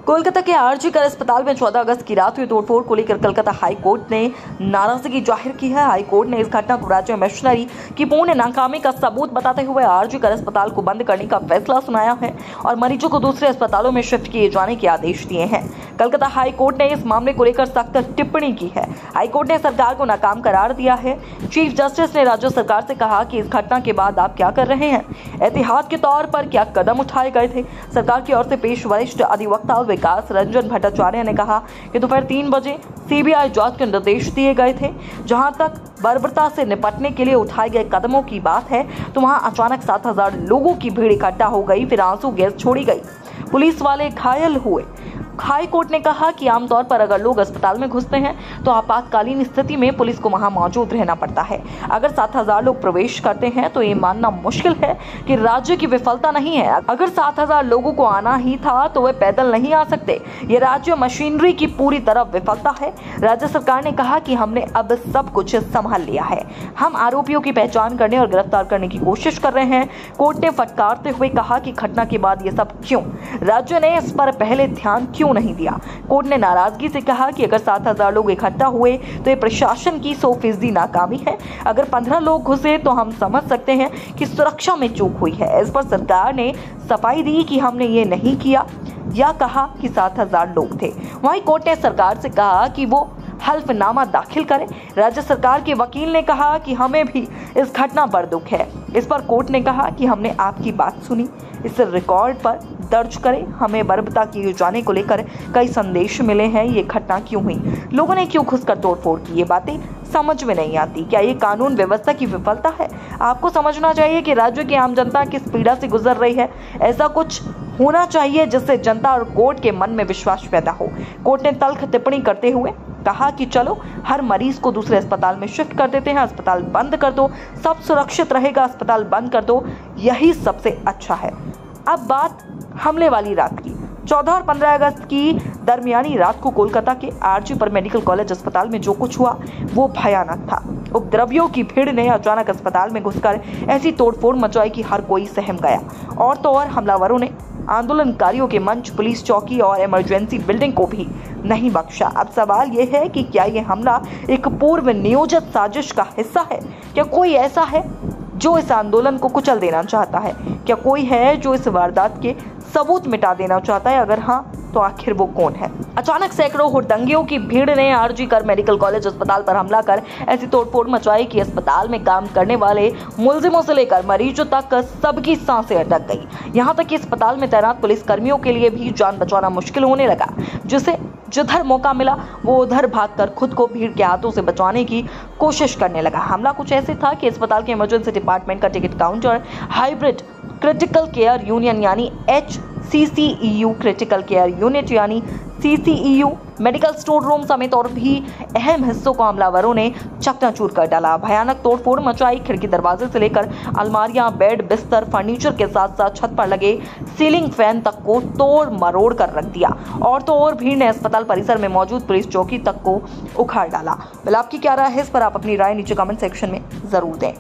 कोलकाता के आरजी कर अस्पताल में 14 अगस्त की रात हुई तोड़फोड़ को लेकर कलकत्ता हाई कोर्ट ने नाराजगी जाहिर की है। हाई कोर्ट ने इस घटना को राज्य मिशनरी की पूर्ण नाकामी का सबूत बताते हुए आरजी कर अस्पताल को बंद करने का फैसला सुनाया है और मरीजों को दूसरे अस्पतालों में शिफ्ट किए जाने के आदेश दिए हैं। कलकत्ता हाई कोर्ट ने इस मामले को लेकर सख्त टिप्पणी की है। हाई कोर्ट ने सरकार को नाकाम करार दिया है। चीफ जस्टिस ने राज्य सरकार से कहा कि इस घटना के बाद आप क्या कर रहे हैं, एहतियात के तौर पर क्या कदम उठाए गए थे। सरकार की ओर से पेश वरिष्ठ अधिवक्ता विकास रंजन भट्टाचार्य ने कहा कि दोपहर 3 बजे सीबीआई जांच के निर्देश दिए गए थे। जहां तक बर्बरता से निपटने के लिए उठाए गए कदमों की बात है तो वहां अचानक 7,000 लोगों की भीड़ इकट्ठा हो गई, फिर आंसू गैस छोड़ी गई, पुलिस वाले घायल हुए। हाई कोर्ट ने कहा कि आमतौर पर अगर लोग अस्पताल में घुसते हैं तो आपातकालीन स्थिति में पुलिस को वहां मौजूद रहना पड़ता है। अगर 7,000 लोग प्रवेश करते हैं तो ये मानना मुश्किल है कि राज्य की विफलता नहीं है। अगर 7,000 लोगों को आना ही था तो वे पैदल नहीं आ सकते। ये राज्य मशीनरी की पूरी तरह विफलता है। राज्य सरकार ने कहा कि हमने अब सब कुछ संभाल लिया है, हम आरोपियों की पहचान करने और गिरफ्तार करने की कोशिश कर रहे हैं। कोर्ट ने फटकारते हुए कहा कि घटना के बाद ये सब क्यों, राज्य ने इस पर पहले ध्यान क्यों नहीं दिया। कोर्ट ने नाराजगी से कहा कि अगर 7,000 लोग इकट्ठा हुए तो ये प्रशासन की 100% नाकामी है। अगर 15 लोग घुसे तो हम समझ सकते हैं कि सुरक्षा में चूक हुई है। इस पर सरकार ने सफाई दी कि हमने ये नहीं किया या कहा कि 7,000 लोग थे। वहीं कोर्ट ने सरकार से कहा कि वो हल्फनामा दाखिल करें। राज्य सरकार के वकील ने कहा कि हमें भी इस घटना पर दुख है। इस पर कोर्ट ने कहा कि हमने आपकी बात सुनी, इसे रिकॉर्ड पर दर्ज करें। हमें बर्बरता किए जाने को लेकर कई संदेश मिले हैं। ये घटना क्यों हुई, लोगों ने क्यों घुसकर तोड़फोड़ की, ये बातें समझ में नहीं आती। क्या ये कानून व्यवस्था की विफलता है? आपको समझना चाहिए कि राज्य की आम जनता किस पीड़ा से गुजर रही है। ऐसा कुछ होना चाहिए जिससे जनता और कोर्ट के मन में विश्वास पैदा हो। कोर्ट ने तल्ख टिप्पणी करते हुए कहा कि चलो हर मरीज को दूसरे अस्पताल में शिफ्ट कर देते हैं, अस्पताल बंद कर दो, सब सुरक्षित रहेगा, अस्पताल बंद कर दो, यही सबसे अच्छा है। अब बात हमले वाली रात की। 14 और 15 अगस्त की दरमियानी रात को कोलकाता के आरजी पर मेडिकल कॉलेज अस्पताल में जो कुछ हुआ वो भयानक था। उपद्रवियों की भीड़ ने अचानक अस्पताल में घुसकर ऐसी तोड़फोड़ मचाई कि हर कोई सहम गया। और तो और हमलावरों ने आंदोलनकारियों के मंच, पुलिस चौकी और इमरजेंसी बिल्डिंग को भी नहीं बख्शा। अब सवाल ये है कि क्या ये हमला एक पूर्व नियोजित साजिश का हिस्सा है? क्या कोई ऐसा है जो इस आंदोलन को कुचल देना चाहता है? क्या कोई है जो इस वारदात के सबूत मिटा देना चाहता है? अगर हाँ तो आखिर वो कौन है? अचानक सैकड़ों हुड़दंगियों की भीड़ ने आरजी कर मेडिकल कॉलेज अस्पताल पर हमला कर ऐसी तोड़फोड़ मचाई कि अस्पताल में काम करने वाले मुलजिमों से लेकर मरीजों तक सबकी सांसें अटक गई। यहाँ तक कि अस्पताल में तैनात पुलिस कर्मियों के लिए भी जान बचाना मुश्किल होने लगा, जिसे जिधर मौका मिला वो उधर भागकर खुद को भीड़ के हाथों से बचाने की कोशिश करने लगा। हमला कुछ ऐसे था कि अस्पताल के इमरजेंसी डिपार्टमेंट का ticket counter, hybrid critical care union यानी HCCEU, क्रिटिकल केयर यूनिट यानी CCEU, मेडिकल स्टोर रूम समेत और भी अहम हिस्सों को हमलावरों ने चकनाचूर कर डाला। भयानक तोड़फोड़ मचाई। खिड़की दरवाजे से लेकर अलमारियां, बेड, बिस्तर, फर्नीचर के साथ साथ छत पर लगे सीलिंग फैन तक को तोड़ मरोड़ कर रख दिया। और तो और भीड़ ने अस्पताल परिसर में मौजूद पुलिस चौकी तक को उखाड़ डाला। आपकी क्या राय है इस पर? आप अपनी राय नीचे कमेंट सेक्शन में जरूर दें।